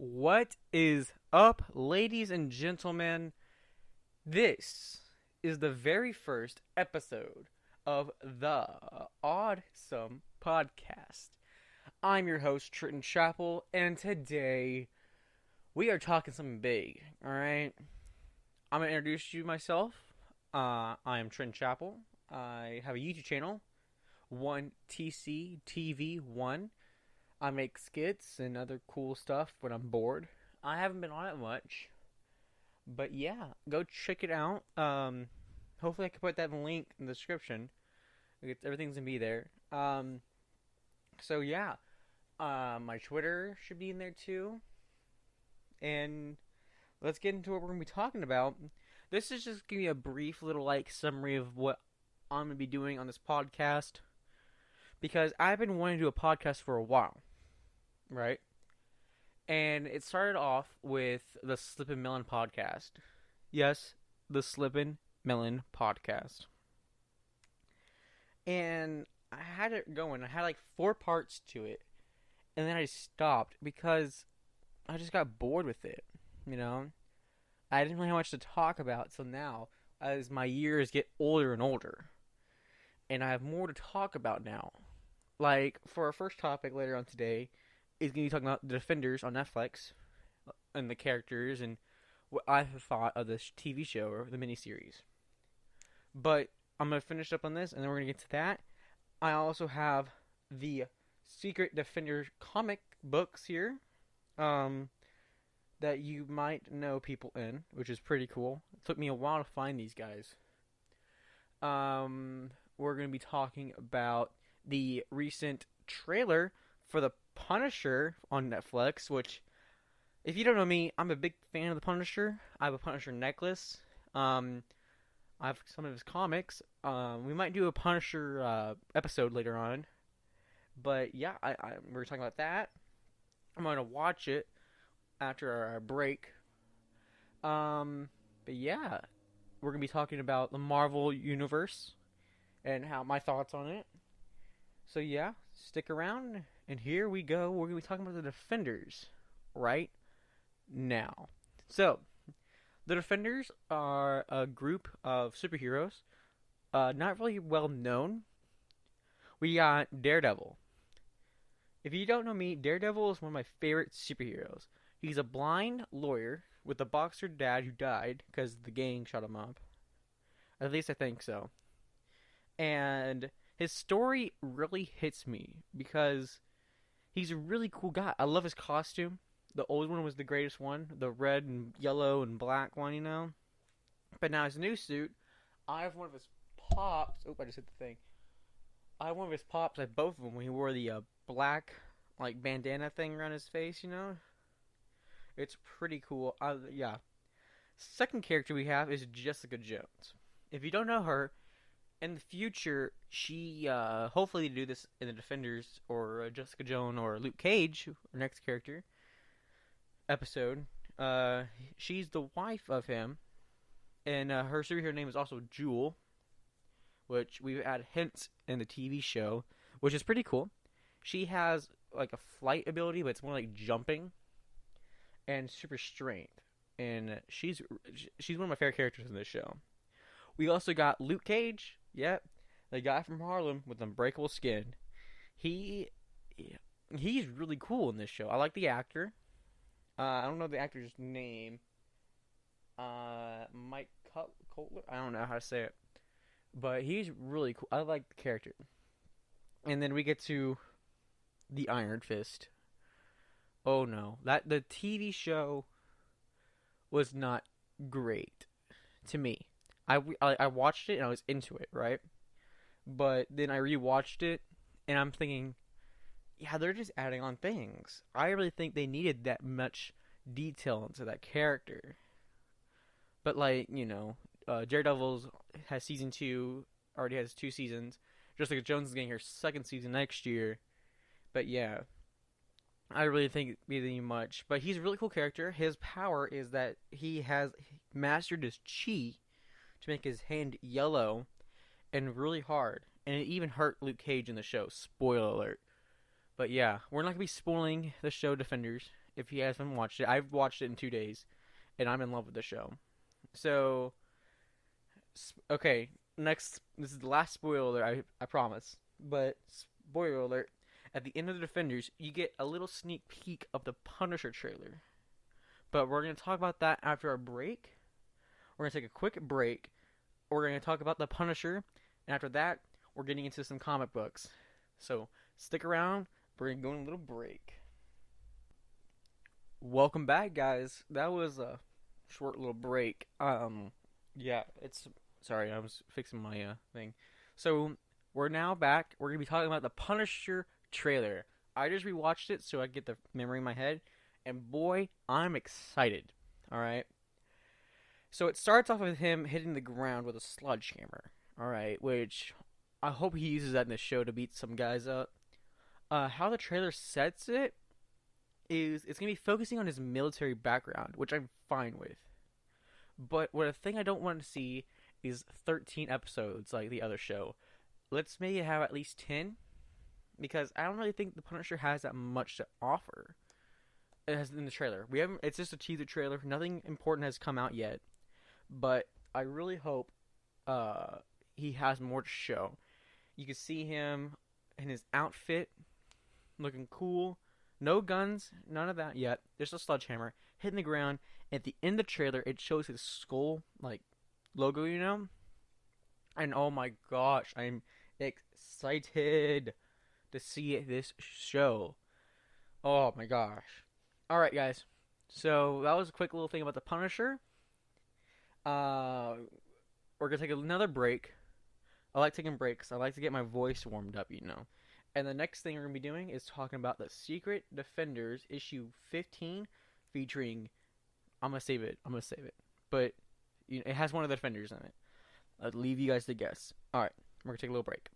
What is up, ladies and gentlemen? This is the very first episode of the Awesome Podcast. I'm your host, Trenton Chappell, and today we are talking something big, alright? I'm going to introduce you myself. I am Trenton Chappell. I have a YouTube channel, 1TCTV1. I make skits and other cool stuff when I'm bored. I haven't been on it much. But yeah, go check it out. Hopefully I can put that link in the description. Everything's gonna be there. So yeah. My Twitter should be in there too. And let's get into what we're gonna be talking about. This is just gonna be a brief little summary of what I'm gonna be doing on this podcast. Because I've been wanting to do a podcast for a while. Right? And it started off with the Slippin' Melon podcast. Yes, the Slippin' Melon podcast. And I had it going. I had 4 parts to it. And then I stopped because I just got bored with it. You know? I didn't really have much to talk about. So now, as my years get older and older, and I have more to talk about now. For our first topic later on today, is going to be talking about The Defenders on Netflix and the characters and what I have thought of this TV show or the miniseries. But I'm going to finish up on this and then we're going to get to that. I also have the Secret Defender comic books here that you might know people in, which is pretty cool. It took me a while to find these guys. We're going to be talking about the recent trailer for The Punisher on Netflix, which, if you don't know me, I'm a big fan of The Punisher. I have a Punisher necklace. I have some of his comics. We might do a Punisher episode later on. But yeah, we're talking about that. I'm going to watch it after our break. But yeah, we're going to be talking about the Marvel Universe and how my thoughts on it. So yeah, stick around, and here we go. We're going to be talking about the Defenders right now. So, the Defenders are a group of superheroes, not really well known. We got Daredevil. If you don't know me, Daredevil is one of my favorite superheroes. He's a blind lawyer with a boxer dad who died because the gang shot him up. At least I think so. And his story really hits me because he's a really cool guy. I love his costume. The old one was the greatest one. The red and yellow and black one, you know. But now his new suit, I have one of his pops. Oh, I just hit the thing. I have one of his pops. I have both of them when he wore the black bandana thing around his face, you know. It's pretty cool. Yeah. Second character we have is Jessica Jones. If you don't know her, in the future, she, hopefully they do this in the Defenders, or Jessica Jones, or Luke Cage, our next character, episode. She's the wife of him, and her superhero name is also Jewel, which we've had hints in the TV show, which is pretty cool. She has, a flight ability, but it's more like jumping, and super strength, and she's one of my favorite characters in this show. We also got Luke Cage. Yep, the guy from Harlem with unbreakable skin. He's really cool in this show. I like the actor. I don't know the actor's name. Mike Cutler? I don't know how to say it. But he's really cool. I like the character. And then we get to the Iron Fist. Oh no. The TV show was not great to me. I watched it and I was into it, right? But then I rewatched it and I'm thinking, yeah, they're just adding on things. I really think they needed that much detail into that character. But Daredevil has season 2, already has 2 seasons. Jessica Jones is getting her second season next year. But yeah, I really think really much. But he's a really cool character. His power is that he has mastered his chi to make his hand yellow and really hard. And it even hurt Luke Cage in the show. Spoiler alert. But yeah, we're not going to be spoiling the show Defenders. If you haven't watched it, I've watched it in 2 days, and I'm in love with the show. So, okay, next. This is the last spoiler alert, I promise. But spoiler alert: at the end of the Defenders, you get a little sneak peek of the Punisher trailer. But we're gonna talk about that after our break. We're gonna take a quick break. We're gonna talk about the Punisher, and after that, we're getting into some comic books. So stick around. We're gonna go on a little break. Welcome back, guys. That was a short little break. Yeah, it's sorry, I was fixing my thing. So we're now back. We're gonna be talking about the Punisher trailer. I just rewatched it so I get the memory in my head, and boy, I'm excited. All right. So it starts off with him hitting the ground with a sledgehammer. All right, which I hope he uses that in the show to beat some guys up. How the trailer sets it is it's gonna be focusing on his military background, which I'm fine with. But what a thing I don't want to see is 13 episodes like the other show. Let's maybe have at least 10, because I don't really think the Punisher has that much to offer. It has in the trailer. We haven't. It's just a teaser trailer. Nothing important has come out yet, but I really hope he has more to show. You can see him in his outfit, looking cool. No guns, none of that yet. There's a sledgehammer hitting the ground. At the end of the trailer, it shows his skull, like, logo, you know? And oh my gosh, I'm excited to see this show. Oh my gosh. Alright, guys. So, that was a quick little thing about the Punisher. We're gonna take another break. I like taking breaks. I like to get my voice warmed up, you know. And the next thing we're going to be doing is talking about the Secret Defenders issue 15 featuring... I'm going to save it. But you know, it has one of the Defenders in it. I'll leave you guys to guess. Alright, we're going to take a little break.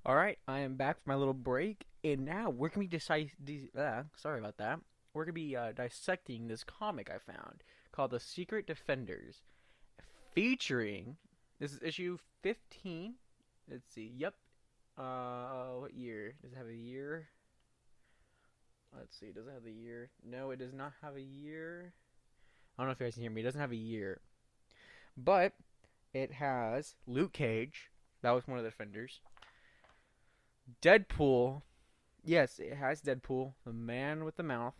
Alright, I am back from my little break. And now we're going to be sorry about that. We're going to be dissecting this comic I found called The Secret Defenders. Featuring... This is issue 15. Let's see. Yep. What year? Does it have a year? Let's see. Does it have a year? No, it does not have a year. I don't know if you guys can hear me. It doesn't have a year. But it has Luke Cage. That was one of the Defenders. Deadpool. Yes, it has Deadpool. The man with the mouth.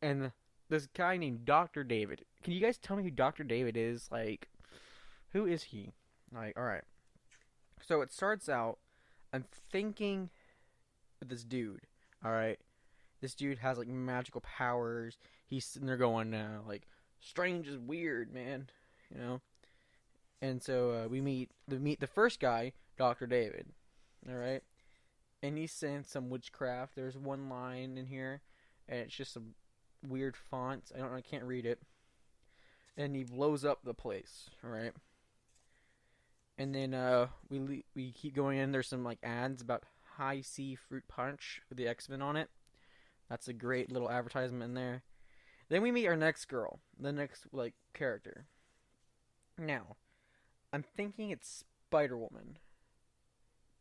And this guy named Dr. David. Can you guys tell me who Dr. David is? Like, who is he? Like, alright. So it starts out, I'm thinking of this dude, alright? This dude has, like, magical powers. He's sitting there going, like, strange is weird, man. You know? And so we meet the first guy, Dr. David, alright? And he's saying some witchcraft. There's one line in here, and it's just some weird fonts. I can't read it. And he blows up the place, alright? And then we keep going in. There's some like ads about High C Fruit Punch with the X-Men on it. That's a great little advertisement in there. Then we meet our next girl, the next like character. Now, I'm thinking it's Spider-Woman,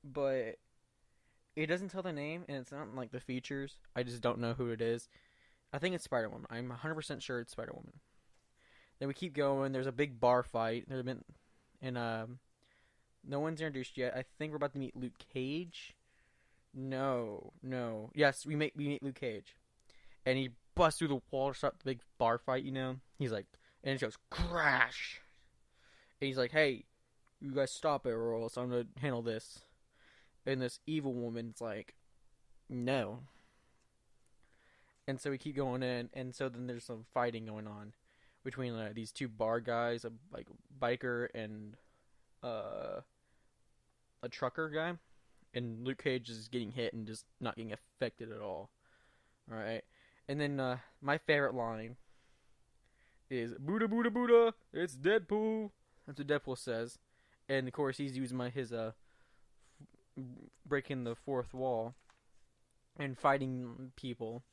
but it doesn't tell the name, and it's not in, like the features. I just don't know who it is. I think it's Spider-Woman. I'm 100% sure it's Spider-Woman. Then we keep going. There's a big bar fight. No one's introduced yet. I think we're about to meet Luke Cage. No. Yes, we meet Luke Cage. And he busts through the wall to start the big bar fight, you know? He's like, and it goes, crash! And he's like, hey, you guys stop it or else I'm gonna handle this. And this evil woman's like, no. And so we keep going in, and so then there's some fighting going on between these two bar guys, a biker and a trucker guy, and Luke Cage is getting hit and just not getting affected at all. Alright, and then my favorite line is Buddha Buddha Buddha, it's Deadpool. That's what Deadpool says, and of course he's using his breaking the fourth wall and fighting people,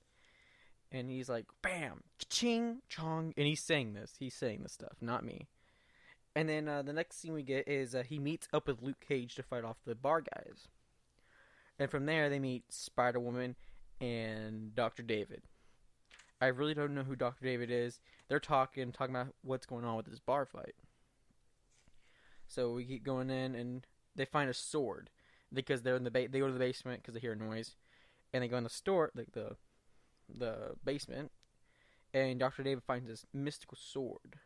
and he's like bam, ching chong, and he's saying this stuff, not me. And then the next scene we get is he meets up with Luke Cage to fight off the bar guys. And from there, they meet Spider-Woman and Dr. David. I really don't know who Dr. David is. They're talking about what's going on with this bar fight. So we keep going in, and they find a sword because they're in the they go to the basement because they hear a noise, and they go in the store, like the basement, and Dr. David finds this mystical sword.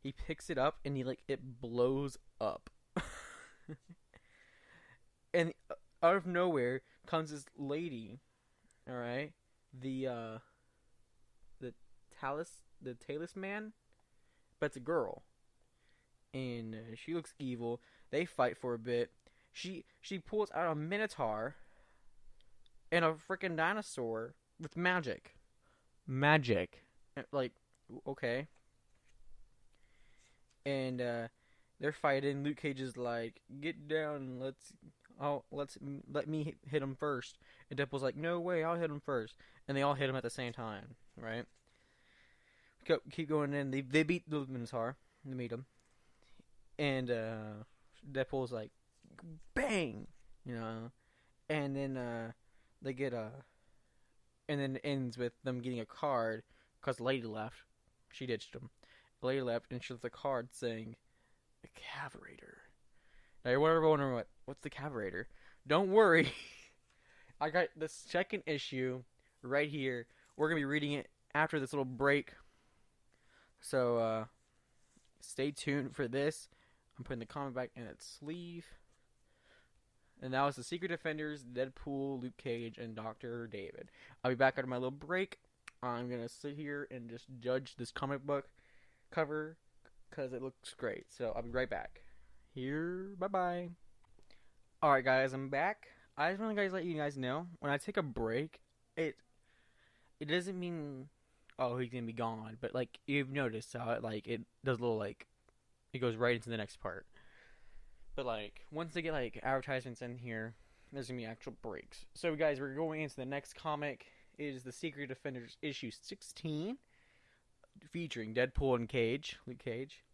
He picks it up, and it blows up, and out of nowhere comes this lady. All right, the the talisman, but it's a girl, and she looks evil. They fight for a bit. She pulls out a minotaur and a freaking dinosaur with magic. Magic, like, okay. And they're fighting. Luke Cage is like, "Get down, let me hit him first." And Deadpool's like, "No way, I'll hit him first." And they all hit him at the same time, right? Keep going in. They beat the Minotaur. They meet him, and Deadpool's like, "Bang," you know, and then they get and then it ends with them getting a card because the lady left. She ditched him. The lady left, and she left a card saying, "The Caverator." Now you're wondering what's the Caverator? Don't worry, I got the second issue right here. We're gonna be reading it after this little break. So, stay tuned for this. I'm putting the comic back in its sleeve. And that was the Secret Defenders, Deadpool, Luke Cage, and Dr. David. I'll be back after my little break. I'm going to sit here and just judge this comic book cover because it looks great. So, I'll be right back. Here, bye-bye. Alright, guys, I'm back. I just want to let you guys know, when I take a break, it doesn't mean, oh, he's gonna be gone, but like you've noticed how it does a little it goes right into the next part. But like once they get advertisements in here, there's gonna be actual breaks. So guys, we're going into the next comic. It is the Secret Defenders issue 16, featuring Deadpool and Luke Cage.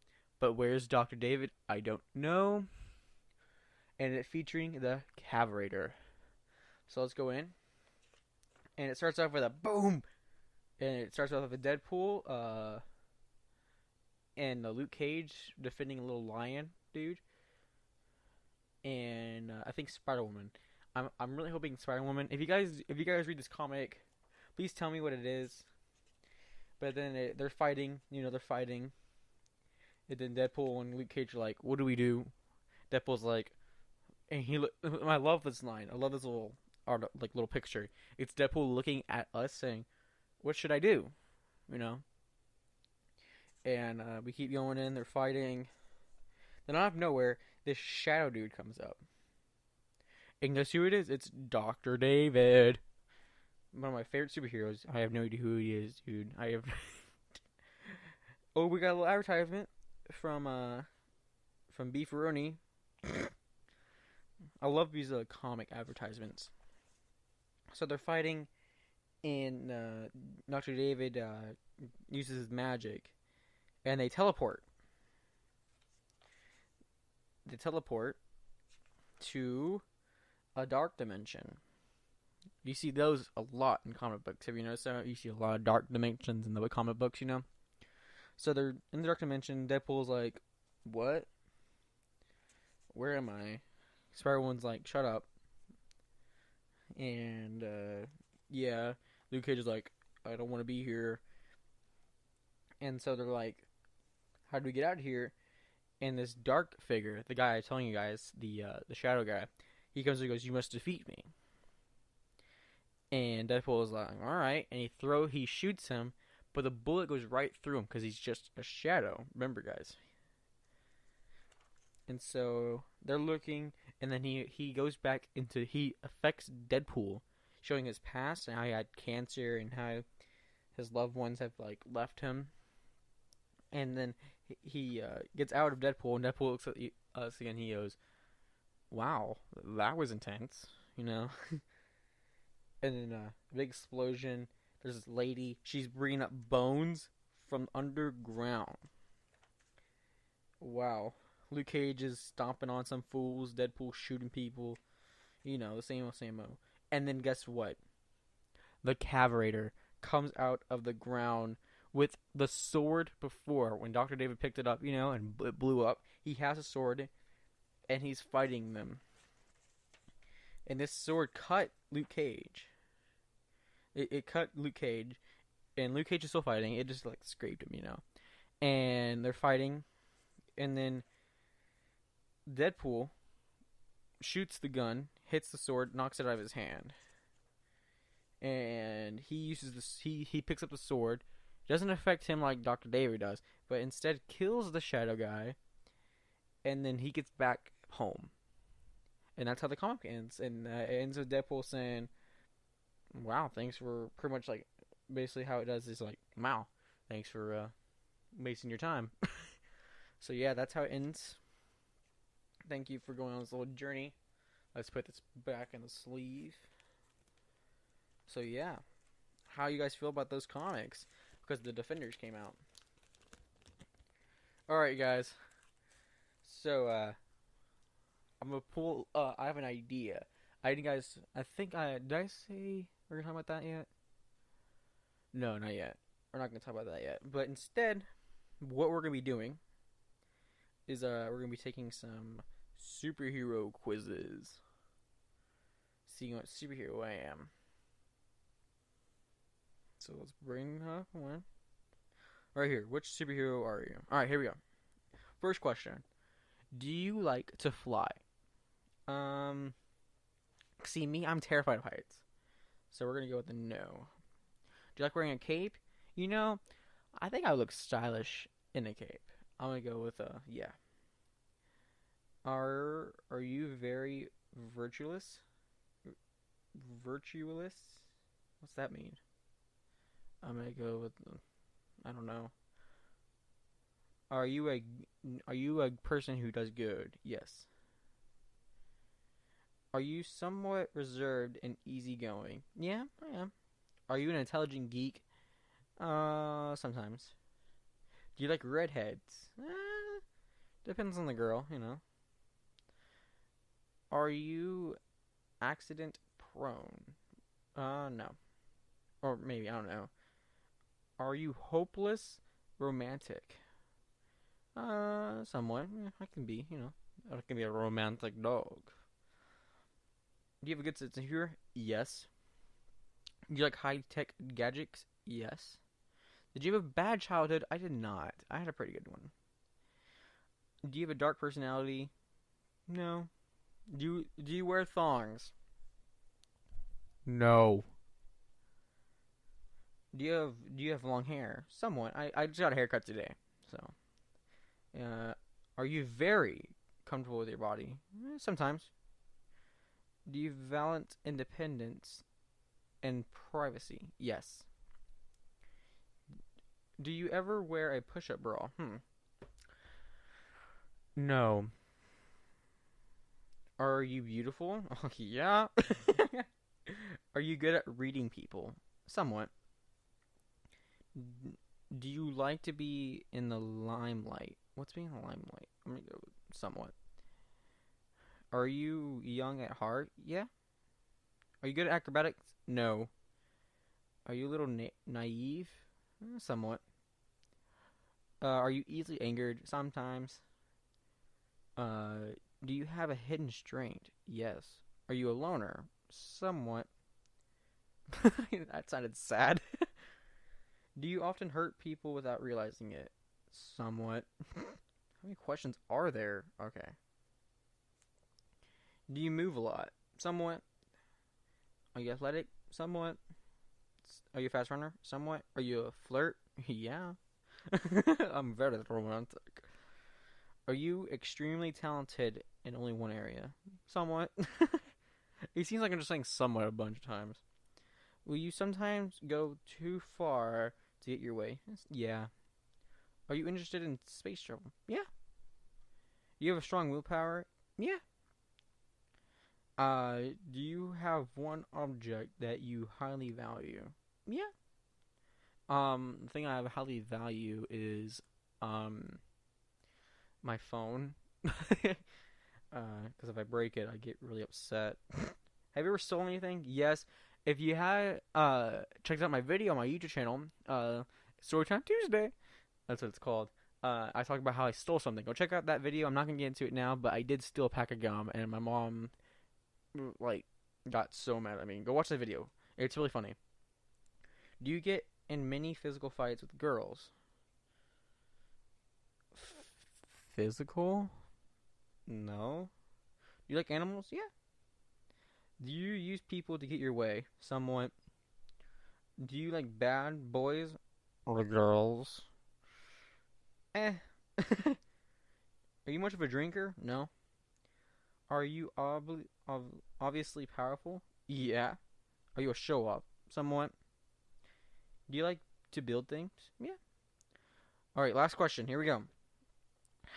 But where's Dr. David? I don't know. And it featuring the Caverator. So let's go in. And it starts off with a boom. And it starts off with a Deadpool, and the Luke Cage defending a little lion dude, and I think Spider-Woman. I'm really hoping Spider-Woman. If you guys read this comic, please tell me what it is. But then they're fighting. They're fighting. And then Deadpool and Luke Cage are like, "What do we do?" Deadpool's like, and I love this line. I love this little art, little picture. It's Deadpool looking at us saying, "What should I do?" And we keep going in. They're fighting. Then out of nowhere, this shadow dude comes up. And guess who it is? It's Dr. David. One of my favorite superheroes. I have no idea who he is, dude. Oh, we got a little advertisement from Beefaroni. I love these comic advertisements. So they're fighting, and Dr. David uses his magic, and they teleport. They teleport to a dark dimension. You see those a lot in comic books. Have you noticed that? You see a lot of dark dimensions in the comic books, So they're in the dark dimension. Deadpool's like, "What? Where am I?" Spider-Woman's like, "Shut up." And, yeah, Luke Cage is like, "I don't want to be here." And so they're like, "How do we get out of here?" And this dark figure, the guy I'm telling you guys, the shadow guy, he comes and goes, "You must defeat me." And Deadpool is like, "Alright." And he shoots him, but the bullet goes right through him because he's just a shadow. Remember, guys. And so they're looking, and then he goes back he affects Deadpool, showing his past and how he had cancer and how his loved ones have left him. And then he gets out of Deadpool, and Deadpool looks at us again. He goes, "Wow, that was intense," And then a big explosion. There's this lady. She's bringing up bones from underground. Wow. Luke Cage is stomping on some fools. Deadpool shooting people. The same old, same old. And then guess what? the Caverator comes out of the ground with the sword before when Dr. David picked it up, and it blew up. He has a sword and he's fighting them. And this sword cut Luke Cage. It cut Luke Cage, and Luke Cage is still fighting. It just like scraped him. And they're fighting, and then Deadpool shoots the gun, hits the sword, knocks it out of his hand, and he uses this. He picks up the sword. It doesn't affect him like Dr. David does, but instead kills the Shadow guy, and then he gets back home. And that's how the comic ends. And it ends with Deadpool saying, "Wow, thanks for," pretty much like basically how it does is like, "Wow, thanks for wasting your time." So yeah, that's how it ends. Thank you for going on this little journey. Let's put this back in the sleeve. So yeah, how you guys feel about those comics? Because the Defenders came out. Alright guys, so I'm gonna pull, I have an idea. Did I say we're gonna talk about that yet? No, not yet. We're not gonna talk about that yet. But instead, what we're gonna be doing is we're gonna be taking some superhero quizzes. Seeing what superhero I am. So let's bring up one. Right here. Which superhero are you? Alright, here we go. First question. Do you like to fly? See me, I'm terrified of heights. So we're gonna go with a no. Do you like wearing a cape? I think I look stylish in a cape. I'm gonna go with a yeah. Are you very virtuous? Virtuous? What's that mean? I'm gonna go with I don't know. Are you a person who does good? Yes. Are you somewhat reserved and easygoing? Yeah, I am. Are you an intelligent geek? Sometimes. Do you like redheads? Depends on the girl, Are you accident prone? No. Or maybe, I don't know. Are you hopeless romantic? Somewhat. Yeah, I can be, I can be a romantic dog. Do you have a good sense of humor? Yes. Do you like high-tech gadgets? Yes. Did you have a bad childhood? I did not. I had a pretty good one. Do you have a dark personality? No. Do you wear thongs? No. Do you have long hair? Somewhat. I just got a haircut today, so. Are you very comfortable with your body? Sometimes. Do you value independence and privacy? Yes. Do you ever wear a push-up bra? No. Are you beautiful? Yeah. Are you good at reading people? Somewhat. Do you like to be in the limelight? What's being in the limelight? I'm gonna go with somewhat. Are you young at heart? Yeah. Are you good at acrobatics? No. Are you a little naive? Somewhat. Are you easily angered? Sometimes. Do you have a hidden strength? Yes. Are you a loner? Somewhat. That sounded sad. Do you often hurt people without realizing it? Somewhat. How many questions are there? Okay. Do you move a lot? Somewhat. Are you athletic? Somewhat. Are you a fast runner? Somewhat. Are you a flirt? Yeah. I'm very romantic. Are you extremely talented in only one area? Somewhat. It seems like I'm just saying somewhat a bunch of times. Will you sometimes go too far to get your way? Yeah. Are you interested in space travel? Yeah. Do you have a strong willpower? Yeah. Do you have one object that you highly value? Yeah. The thing I highly value is, my phone. Because if I break it, I get really upset. Have you ever stolen anything? Yes. if you had checked out my video on my YouTube channel, Storytime Tuesday, that's what it's called. I talk about how I stole something. Go check out that video. I'm not gonna get into it now, but I did steal a pack of gum, and my mom like got so mad at me. Go watch that video. It's really funny. Do you get in many physical fights with girls? Physical? No. Do you like animals? Yeah. Do you use people to get your way? Somewhat. Do you like bad boys or girls? Eh. Are you much of a drinker? No. Are you obviously powerful? Yeah. Are you a show up? Somewhat. Do you like to build things? Yeah. Alright, last question. Here we go.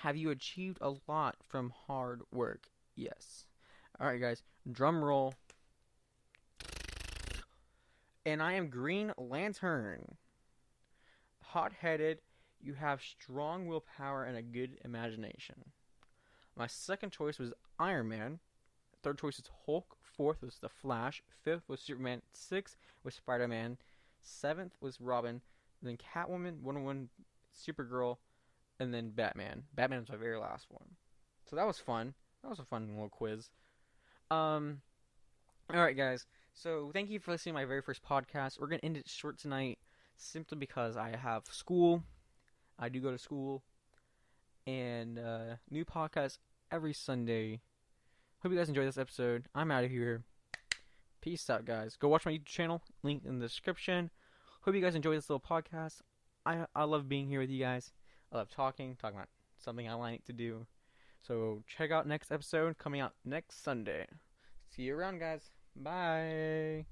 Have you achieved a lot from hard work? Yes. Alright, guys. Drum roll. And I am Green Lantern. Hot-headed. You have strong willpower and a good imagination. My second choice was Iron Man. Third choice was Hulk. Fourth was The Flash. Fifth was Superman. Sixth was Spider-Man. Seventh was Robin. Then Catwoman, Wonder Woman, Supergirl, and then Batman. Batman was my very last one. So that was fun. That was a fun little quiz. Alright, guys. So thank you for listening to my very first podcast. We're going to end it short tonight simply because I have school. I do go to school. And new podcast every Sunday. Hope you guys enjoyed this episode. I'm out of here. Peace out, guys. Go watch my YouTube channel. Link in the description. Hope you guys enjoy this little podcast. I love being here with you guys. I love talking about something I like to do. So check out next episode coming out next Sunday. See you around, guys. Bye.